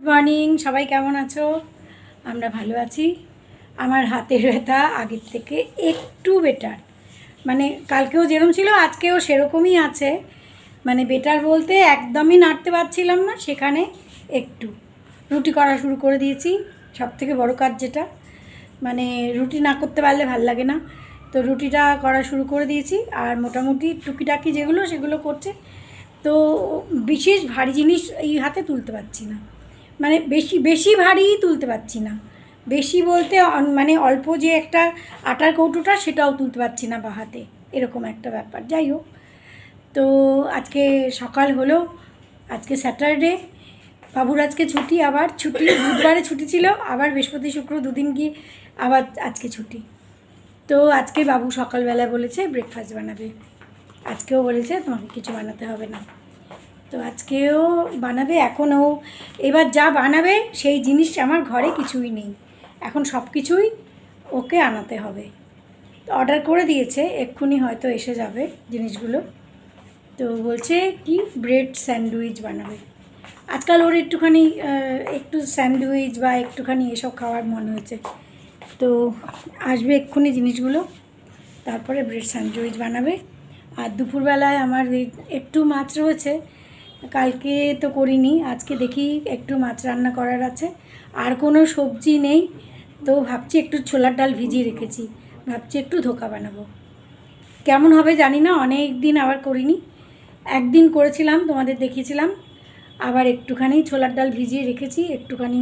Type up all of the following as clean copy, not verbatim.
Morning, সবাই কেমন আছো? আমরা ভালো আছি। আমার হাতের ব্যথা আগের থেকে একটু বেটার, মানে কালকেও যেরকম ছিল আজকেও সেরকমই আছে। মানে বেটার বলতে একদমই নাড়তে পারছিলাম না, সেখানে একটু রুটি করা শুরু করে দিয়েছি। সব থেকে বড়ো কাজ যেটা, মানে রুটি না করতে পারলে ভাল লাগে না, তো রুটিটা করা শুরু করে দিয়েছি। আর মোটামুটি টুকিটাকি যেগুলো সেগুলো করছে। তো বিশেষ ভারী জিনিস এই হাতে তুলতে পারছি না, মানে বেশি বেশি ভারী তুলতে পারছি না। বেশি বলতে মানে অল্প যে একটা আটার কৌটোটা সেটাও তুলতে পারছি না বা হাতে, এরকম একটা ব্যাপার। যাই হোক, তো আজকে সকাল হলো, আজকে স্যাটারডে, বাবুর আজকে ছুটি, আবার ছুটি বুধবারে ছুটি ছিল, আবার বৃহস্পতি শুক্র দুদিন গিয়ে আবার আজকে ছুটি। তো আজকে বাবু সকালবেলা বলেছে ব্রেকফাস্ট বানাবে, আজকেও বলেছে তোমাকে কিছু বানাতে হবে না। তো আজকেও বানাবে। এখন ও এবার যা বানাবে সেই জিনিস আমার ঘরে কিছুই নেই, এখন সব কিছুই ওকে আনাতে হবে। তো অর্ডার করে দিয়েছে, এক্ষুনি হয়তো এসে যাবে জিনিসগুলো। তো বলছে কি ব্রেড স্যান্ডউইচ বানাবে। আজকাল ওর একটু স্যান্ডউইচ বা একটুখানি এসব খাওয়ার মন হয়েছে। তো আসবে এক্ষুনি জিনিসগুলো, তারপরে ব্রেড স্যান্ডউইচ বানাবে। আর দুপুরবেলায় আমার একটু মাছ রয়েছে, কালকে তো করিনি, আজকে দেখি একটু মাছ রান্না করার আছে। আর কোনো সবজি নেই, তো ভাবছি একটু ছোলার ডাল ভিজিয়ে রেখেছি, ভাবছি একটু ধোকা বানাবো। কেমন হবে জানি না, অনেক দিন আবার করিনি, একদিন করেছিলাম তোমাদের দেখিয়েছিলাম। আবার একটুখানি ছোলার ডাল ভিজিয়ে রেখেছি, একটুখানি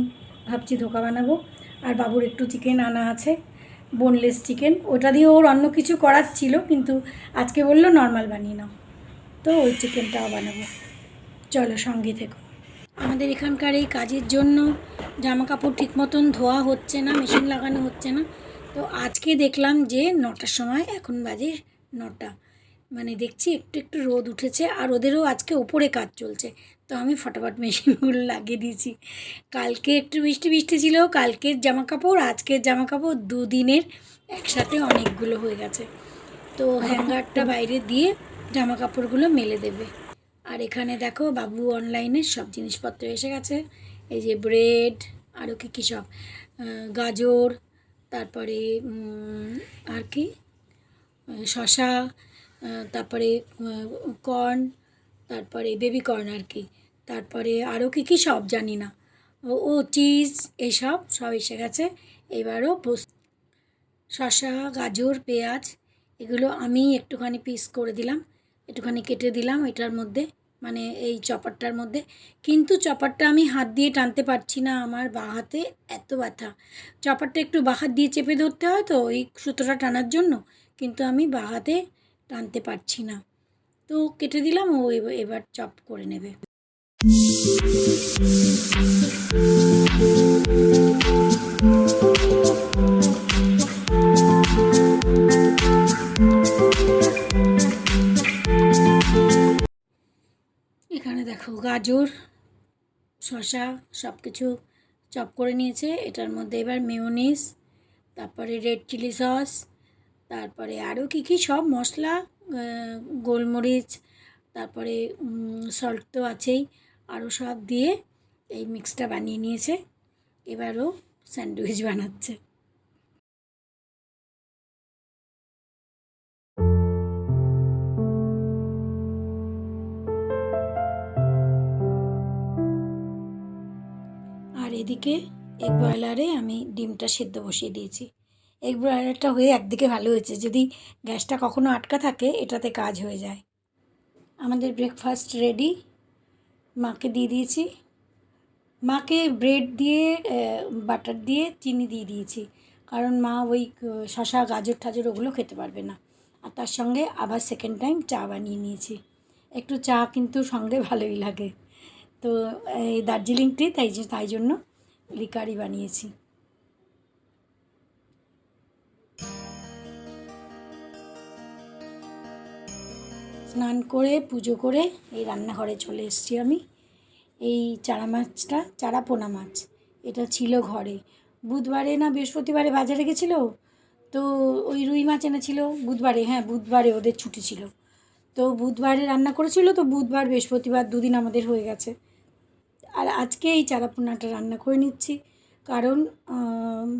ভাবছি ধোকা বানাবো। আর বাবুর একটু চিকেন আনা আছে, বোনলেস চিকেন, ওটা দিয়ে ওর অন্য কিছু করার ছিল, কিন্তু আজকে বললো নর্মাল বানিয়ে নাও, তো ওই চিকেনটাও বানাবো। চলো সঙ্গে থেকো। আমাদের এখানকার এই কাজের জন্য জামা কাপড় ঠিক মতন ধোয়া হচ্ছে না, মেশিন লাগানো হচ্ছে না। তো আজকে দেখলাম যে 9টার সময়, এখন বাজে 9টা, মানে দেখছি একটু একটু রোদ উঠেছে, আর ওদেরও আজকে ওপরে কাজ চলছে। তো আমি ফটাফট মেশিনগুলো লাগিয়ে দিয়েছি। কালকে একটু বৃষ্টি বৃষ্টি ছিল, কালকের জামা কাপড় আজকের জামা কাপড় দুদিনের একসাথে অনেকগুলো হয়ে গেছে। তো হ্যাঙ্গারটা বাইরে দিয়ে জামা কাপড়গুলো মেলে দেবে। আর এখানে দেখো বাবু অনলাইনে সব জিনিসপত্র এসে গেছে, এই যে ব্রেড, আরও কী সব গাজর, তারপরে আর কি শসা, তারপরে কর্ন, তারপরে বেবি কর্ন আর কি, তারপরে আরও কী সব জানি না, ও চিজ, এসব সব এসে গেছে। এবারও শসা, গাজর, পেঁয়াজ এগুলো আমি একটুখানি পিস করে দিলাম, একটুখানি কেটে দিলাম এটার মধ্যে, মানে এই চপারটার মধ্যে। কিন্তু চপারটা আমি হাত দিয়ে টানতে পারছি না, আমার বাঁ হাতে এত ব্যথা। চপারটা একটু বাঁ হাত দিয়ে চেপে ধরতে হয় তো এই সুতোটা টানার জন্য, কিন্তু আমি বাঁ হাতে টানতে পারছি না। তো কেটে দিলাম, ও এবার চপ করে নেবে। এখানে দেখো গাজর, শসা সব কিছু চপ করে নিয়েছে। এটার মধ্যে এবার মেয়োনিজ, তারপরে রেড চিলি সস, তারপরে আরও কী সব মশলা, গোলমরিচ, তারপরে সল্ট তো আছেই, আরও সব দিয়ে এই মিক্সটা বানিয়ে নিয়েছে। এবারও স্যান্ডউইচ বানাচ্ছে। আর এদিকে এগ ব্রয়লারে আমি ডিমটা সেদ্ধ বসিয়ে দিয়েছি। এগ ব্রয়লারটা হয়ে একদিকে ভালো হয়েছে, যদি গ্যাসটা কখনো আটকা থাকে এটাতে কাজ হয়ে যায়। আমাদের ব্রেকফাস্ট রেডি, মাকে দিয়ে দিয়েছি। মাকে ব্রেড দিয়ে বাটার দিয়ে চিনি দিয়ে দিয়েছি, কারণ মা ওই শসা গাজর টাজর ওগুলো খেতে পারবে না। আর তার সঙ্গে আবার সেকেন্ড টাইম চা বানিয়ে নিয়েছি, একটু চা কিন্তু সঙ্গে ভালোই লাগে। তো এই দার্জিলিং টি, তাই জন্য লিকারি বানিয়েছি। স্নান করে পুজো করে এই রান্নাঘরে চলে এসেছি আমি। এই চারা পোনা মাছ এটা ছিল ঘরে, বুধবারে না বৃহস্পতিবারে বাজারে গেছিলো, তো ওই রুই মাছ এনেছিল বুধবারে, হ্যাঁ বুধবারে ওদের ছুটি ছিল, তো বুধবারে রান্না করেছিল, তো বুধবার বৃহস্পতিবার দুদিন আমাদের হয়ে গেছে। আর আজকে এই চারাপোনাটা রান্না করে নিচ্ছি, কারণ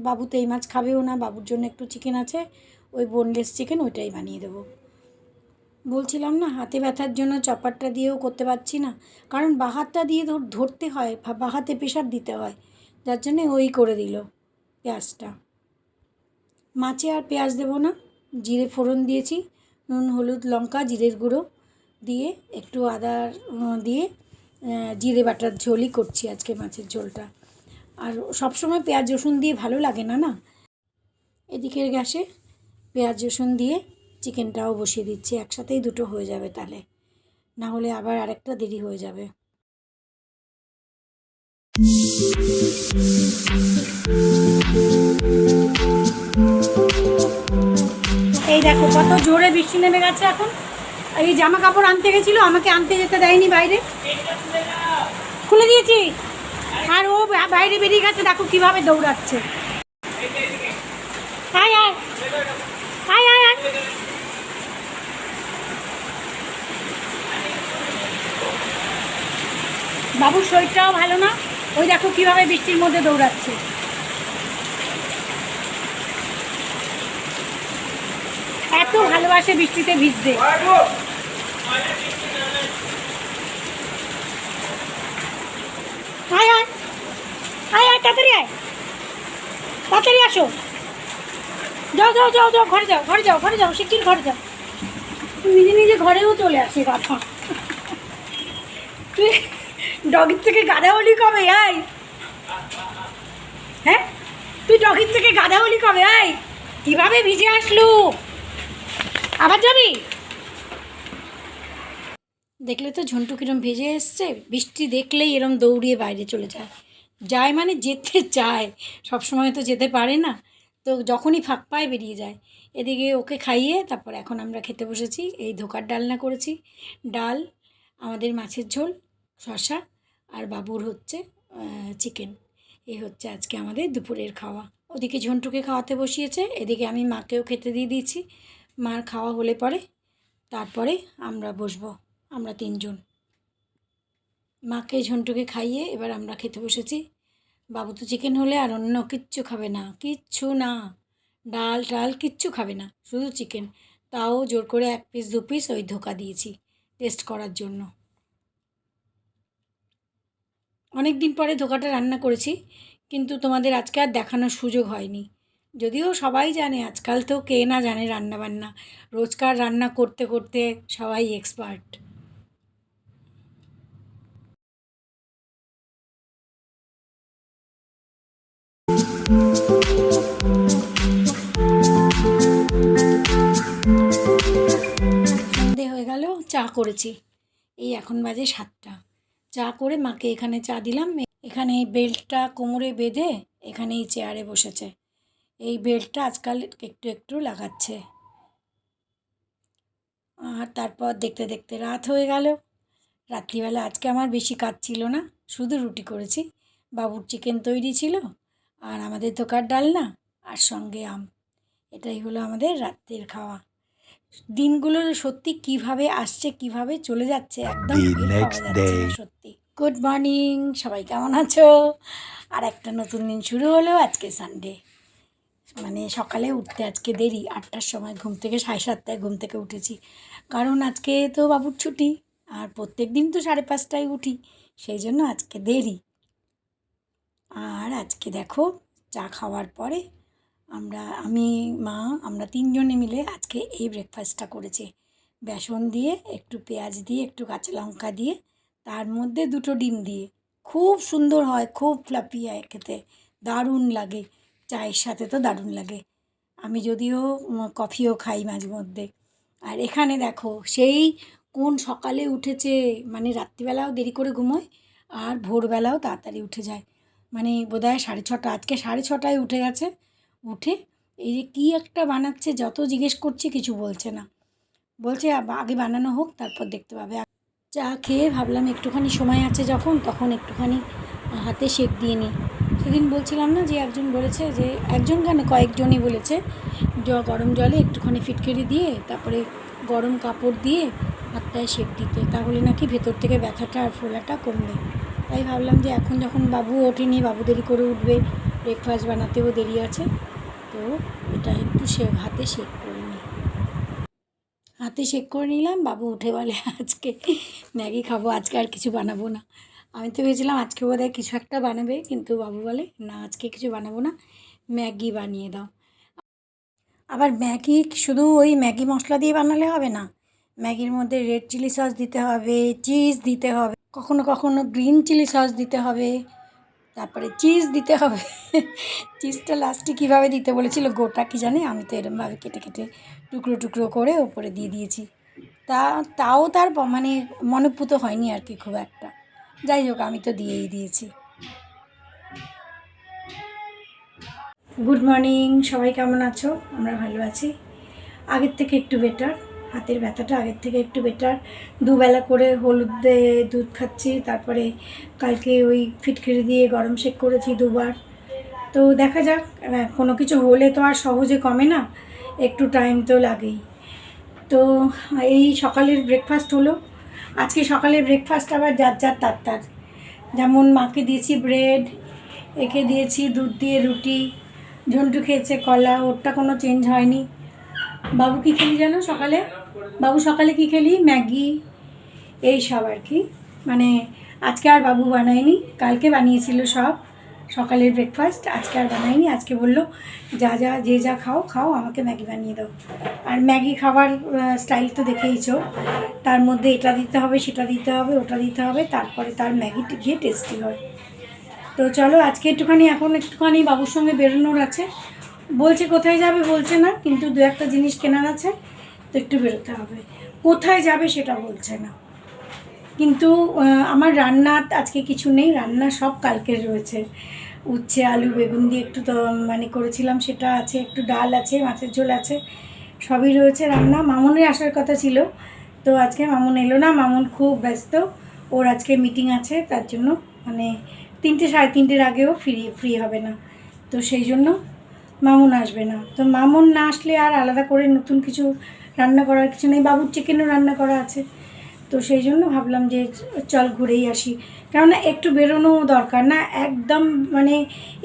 বাবু তো এই মাছ খাবেও না, বাবুর জন্য একটু চিকেন আছে, ওই বোনলেস চিকেন ওইটাই বানিয়ে দেবো। বলছিলাম না হাতে ব্যথার জন্য চপারটা দিয়েও করতে পারছি না, কারণ বাঁ হাতটা দিয়ে ধরতে হয়, বাঁ হাতে প্রেশার দিতে হয়, যার জন্যে ওই করে দিল পেঁয়াজটা। মাছে আর পেঁয়াজ দেবো না, জিরে ফোড়ন দিয়েছি, নুন হলুদ লঙ্কা জিরের গুঁড়ো দিয়ে একটু আদা দিয়ে জিরে বাটার ঝোলই করছি আজকে মাছের ঝোলটা। আর সবসময় পেঁয়াজ রসুন দিয়ে ভালো লাগে না না। এদিকের গ্যাসে পেঁয়াজ রসুন দিয়ে চিকেনটাও বসিয়ে দিচ্ছি, একসাথেই দুটো হয়ে যাবে, তাহলে না হলে আবার আরেকটা দেরি হয়ে যাবে। এই দেখো কত জোরে বৃষ্টি নেমে গেছে এখন। এই জামা কাপড় আনতে গেছিলো, আমাকে আনতে যেতে দেয়নি, বাইরে খুলে দিয়েছি, আর ও বাইরে বেরিয়ে গেছে, দেখো কিভাবে দৌড়াচ্ছে। আয় আয় আয় আয় আয়। বাবুর শরীরটাও ভালো না, ওই দেখো কিভাবে বৃষ্টির মধ্যে দৌড়াচ্ছে। এত ভালোবাসে বৃষ্টিতে ভিজতে। আয় আয় আয় আয়, তাড়াতাড়ি আয়, তাড়াতাড়ি আসো, যাও যাও যাও যাও, ঘরে যাও ঘরে যাও ঘরে যাও, শিগগির ঘরে যাও। নিজে নিজে ঘরেও চলে আসে কথা। তুই ডগির থেকে গাধা হলি কবে? আয়, হ্যাঁ তুই ডগির থেকে গাধা হলি কবে? আয়, কিভাবে ভিজে আসলু, আবার যাবি? দেখলে তো ঝন্টু কিরম ভেজে এসছে, বৃষ্টি দেখলেই এরম দৌড়িয়ে বাইরে চলে যায়, যায় মানে যেতে চায়, সবসময় তো যেতে পারে না, তো যখনই ফাঁক পায় বেরিয়ে যায়। এদিকে ওকে খাইয়ে তারপর এখন আমরা খেতে বসেছি। এই ধোকার ডালনা করেছি, ডাল, আমাদের মাছের ঝোল, শসা, আর বাবুর হচ্ছে চিকেন। এই হচ্ছে আজকে আমাদের দুপুরের খাওয়া। ওদিকে ঝন্টুকে খাওয়াতে বসিয়েছে, এদিকে আমি মাকেও খেতে দিয়ে দিয়েছি। মার খাওয়া হলে পরে তারপরে আমরা বসবো, আমরা তিনজন। মাকে ঝন্টুকে খাইয়ে এবার আমরা খেতে বসেছি। বাবু তো চিকেন হলে আর অন্য কিচ্ছু খাবে না, কিচ্ছু না, ডাল টাল কিচ্ছু খাবে না, শুধু চিকেন। তাও জোর করে 1 পিস 2 পিস ওই ধোকা দিয়েছি টেস্ট করার জন্য। অনেক দিন পরে ধোকাটা রান্না করেছি, কিন্তু তোমাদের আজকে আর দেখানোর সুযোগ হয়নি। যদিও সবাই জানে, আজকাল তো কে না জানে রান্না বান্না, রোজকার রান্না করতে করতে সবাই এক্সপার্ট। সন্ধে হয়ে গেল, চা করেছি, এই এখন বাজে 7টা। চা করে মাকে এখানে চা দিলাম। এখানে এই বেল্টটা কোমরে বেঁধে এখানে এই চেয়ারে বসেছে, এই বেল্টটা আজকাল একটু একটু লাগাচ্ছে। আর তারপর দেখতে দেখতে রাত হয়ে গেল। রাত্রিবেলা আজকে আমার বেশি কাজ ছিল না, শুধু রুটি করেছি, বাবুর চিকেন তৈরি ছিল, আর আমাদের ধোকার ডালনা, আর সঙ্গে আম। এটাই হলো আমাদের রাত্রের খাওয়া। দিনগুলো সত্যি কিভাবে আসছে কিভাবে চলে যাচ্ছে, একদম সত্যি। গুড মর্নিং, সবাই কেমন আছো? আর একটা নতুন দিন শুরু হলো, আজকে সানডে, মানে সকালে উঠতে আজকে দেরি, 8টার সময় ঘুম থেকে, 7:30টায় ঘুম থেকে উঠেছি, কারণ আজকে তো বাবুর ছুটি, আর প্রত্যেক দিন তো 5:30টায় উঠি, সেই জন্য আজকে দেরি। আর আজকে দেখো চা খাওয়ার পরে আমি মা আমরা 3জনে মিলে আজকে এই ব্রেকফাস্টটা করেছি, বেসন দিয়ে, একটু পেঁয়াজ দিয়ে, একটু কাঁচা লঙ্কা দিয়ে, তার মধ্যে 2টো ডিম দিয়ে, খুব সুন্দর হয়, খুব ফ্লাফি হয় খেতে, দারুণ লাগে, চায়ের সাথে তো দারুণ লাগে। আমি যদিও কফিও খাই মাঝে মধ্যে। আর এখানে দেখো সেই কোন সকালে উঠেছে, মানে রাত্রিবেলাও দেরি করে ঘুমোয় আর ভোরবেলাও তাড়াতাড়ি উঠে যায়, মানে বোধহয় 6:30, আজকে 6:30টায় উঠে গেছে। উঠে এই যে কী একটা বানাচ্ছে, যত জিজ্ঞেস করছি কিছু বলছে না, বলছে আগে বানানো হোক তারপর দেখতে পাবে। চা খেয়ে ভাবলাম একটুখানি সময় আছে যখন, তখন একটুখানি হাতে সেঁক দিয়ে নিই। সেদিন বলছিলাম না যে একজন বলেছে, যে একজন কেন কয়েকজনই বলেছে, গরম জলে একটুখানি ফিটকিরি দিয়ে তারপরে গরম কাপড় দিয়ে হাতটায় সেঁক দিতে, তাহলে নাকি ভেতর থেকে ব্যথাটা আর ফোলাটা কমবে। তাই ভাবলাম যে এখন যখন বাবু ওঠেনি, বাবু দেরি করে উঠবে, ব্রেকফাস্ট বানাতেও দেরি আছে, তো এটা একটু হাতে শেক করে নিই। হাতে শেক করে নিলাম। বাবু উঠে বলে আজকে ম্যাগি খাবো, আজকে আর কিছু বানাবো না। আমি তো ভেবেছিলাম আজকে বোধহয় কিছু একটা বানাবে, কিন্তু বাবু বলে না, আজকে কিছু বানাবো না, ম্যাগি বানিয়ে দাও। আবার ম্যাগি শুধু ওই ম্যাগি মশলা দিয়ে বানালে হবে না, ম্যাগির মধ্যে রেড চিলি সস দিতে হবে, চিজ দিতে হবে, কখনো কখনো গ্রিন চিলি সস দিতে হবে, তারপরে চিজ দিতে হবে। চিজটা লাস্টে কীভাবে দিতে বলেছিল গোটা কি জানে, আমি তো এরমভাবে কেটে কেটে টুকরো টুকরো করে ওপরে দিয়ে দিয়েছি। তাও তার মানে মনোপুত হয়নি আর কি খুব একটা। যাই হোক, আমি তো দিয়েই দিয়েছি। গুড মর্নিং, সবাই কেমন আছো? আমরা ভালো আছি, আগের থেকে একটু বেটার। হাতের ব্যথাটা আগের থেকে একটু বেটার। দুবেলা করে হলুদ দিয়ে দুধ খাচ্ছি, তারপরে কালকে ওই ফিটকিরি দিয়ে গরম শেক করেছি দুবার। তো দেখা যাক, কোনো কিছু হলে তো আর সহজে কমে না, একটু টাইম তো লাগেই। তো এই সকালের ব্রেকফাস্ট হলো। আজকে সকালের ব্রেকফাস্ট আবার যার তার। যেমন মাকে দিয়েছি ব্রেড, একে দিয়েছি দুধ দিয়ে রুটি, ঝন্টু খেয়েছে কলা, ওরটা কোনো চেঞ্জ হয়নি। বাবু কী খেলি জানো সকালে? বাবু সকালে কী খেলি? ম্যাগি, এই সব আর কি। মানে আজকে আর বাবু বানায়নি, কালকে বানিয়েছিল সব সকালের ব্রেকফাস্ট, আজকে আর বানায়নি। আজকে বললো যে যা খাও খাও, আমাকে ম্যাগি বানিয়ে দাও। আর ম্যাগি খাবার স্টাইল তো দেখেইছো, তার মধ্যে এটা দিতে হবে, সেটা দিতে হবে, ওটা দিতে হবে, তারপরে তার ম্যাগি গিয়ে টেস্টি হয়। তো চলো আজকে একটুখানি বাবুর সঙ্গে বেরোনোর আছে। বলছে কোথায় যাবে বলছে না, কিন্তু দু একটা জিনিস কেনার আছে, তো একটু বেরোতে হবে। কোথায় যাবে সেটা বলছে না, কিন্তু আমার রান্নার আজকে কিছু নেই, রান্না সব কালকের রয়েছে। উচ্ছে আলু বেগুন দিয়ে একটু তো মানে করেছিলাম, সেটা আছে, একটু ডাল আছে, মাছের ঝোল আছে, সবই রয়েছে রান্না। মামুনের আসার কথা ছিল, তো আজকে মামুন এলো না, মামুন খুব ব্যস্ত, ওর আজকে মিটিং আছে, তার জন্য মানে 3টে সাড়ে 3টের আগেও ফ্রি হবে না, তো সেই জন্য মামুন আসবে না। তো মামুন না আসলে আর আলাদা করে নতুন কিছু রান্না করার কিছু নেই, বাবুর চিকেনও রান্না করা আছে। তো সেই জন্য ভাবলাম যে চল ঘুরেই আসি, কেননা একটু বেরোনো দরকার না, একদম মানে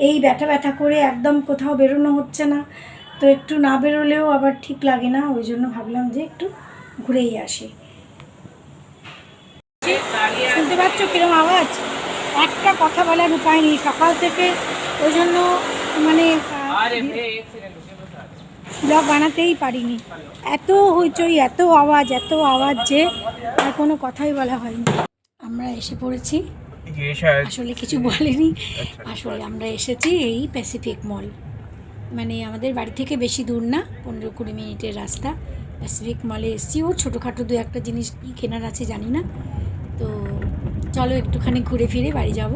এই ব্যথা করে একদম কোথাও বেরোনো হচ্ছে না, তো একটু না বেরোলেও আবার ঠিক লাগে না, ওই জন্য ভাবলাম যে একটু ঘুরেই আসি। শুনতে পাচ্ছ কিরম আওয়াজ? একটা কথা বলার উপায় নেই সকাল থেকে, ওই জন্য মানে ব্লগ বানাতেই পারিনি, এত হইচই, এত আওয়াজ যে আর কোনো কথাই বলা হয়নি। আমরা এসে পড়েছি, আসলে কিছু বলেনি, আসলে আমরা এসেছি এই প্যাসিফিক মল, মানে আমাদের বাড়ি থেকে বেশি দূর না, 15-20 মিনিটের রাস্তা। প্যাসিফিক মলে এসেছি, ওর ছোটোখাটো দু একটা জিনিস কী কেনার আছে জানি না। তো চলো একটুখানি ঘুরে ফিরে বাড়ি যাব,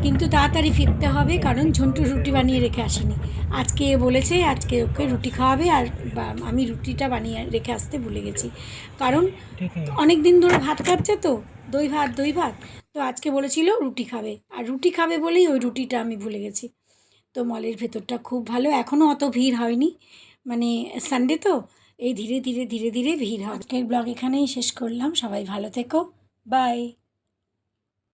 কিন্তু তাড়াতাড়ি ফিরতে হবে, কারণ ঝন্টু রুটি বানিয়ে রেখে আসেনি। আজকে বলেছে আজকে ওকে রুটি খাওয়াবে, আর আমি রুটিটা বানিয়ে রেখে আসতে ভুলে গেছি, কারণ অনেক দিন ধরে ভাত খাচ্ছে তো, দই ভাত, তো আজকে বলেছিল রুটি খাবে, আর রুটি খাবে বলেই ওই রুটিটা আমি ভুলে গেছি। তো মলের ভেতরটা খুব ভালো, এখনও অত ভিড় হয়নি, মানে সানডে তো, এই ধীরে ধীরে ভিড় হয়। আজকের ব্লগ এখানেই শেষ করলাম, সবাই ভালো থেকো, বাই।